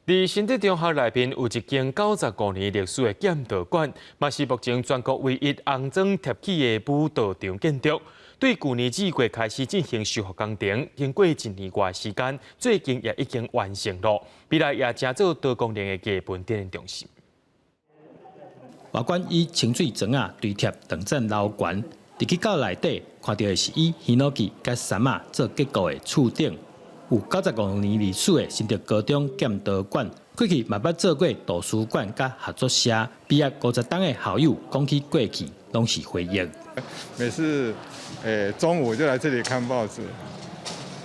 伫新竹中学内面有一间95年历史的剑道馆，嘛是目前全国唯一红砖贴起的武道场建筑。对去年2月开始进行修复工程，经过1年多时间，最近也已经完成了。未来也正做多功能的基本电中心。外观以清水砖啊堆贴等阵楼悬，入去到内底看到的是以檜榔木甲杉啊做结构的厝顶。有95年历史的新竹高中剑道馆，过去嘛捌做过图书馆甲合作社，毕业50档的校友讲起过去，拢是回忆。每次中午就来这里看报纸，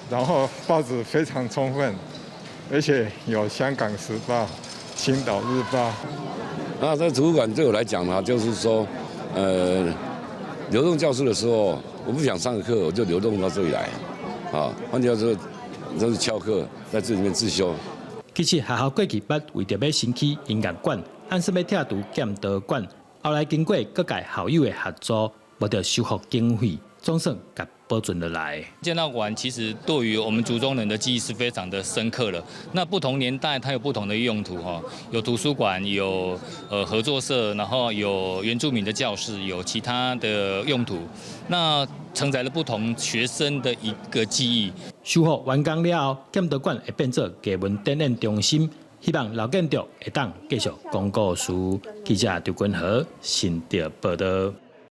然后报纸非常充分，而且有《香港时报》、《青岛日报》。那这图书馆对我来讲呢，就是说，流动教室的时候，我不想上课，我就流动到这里来，换句话说，都是翘课在这里面自修。其实学校过去捌为着要兴起音乐馆，暗示要拆除剑道馆，后来经过各界校友的合作，无着修复经费，总算甲保存落来。剑道馆其实对于我们竹中人的记忆是非常的深刻了。那不同年代它有不同的用途哈，有图书馆，有合作社，然后有原住民的教室，有其他的用途。那承载了不同学生的一个记忆。修复完工了后，剑道馆会变作艺文展览中心，希望老建筑会当继续讲故事。记者刘君和新竹报道。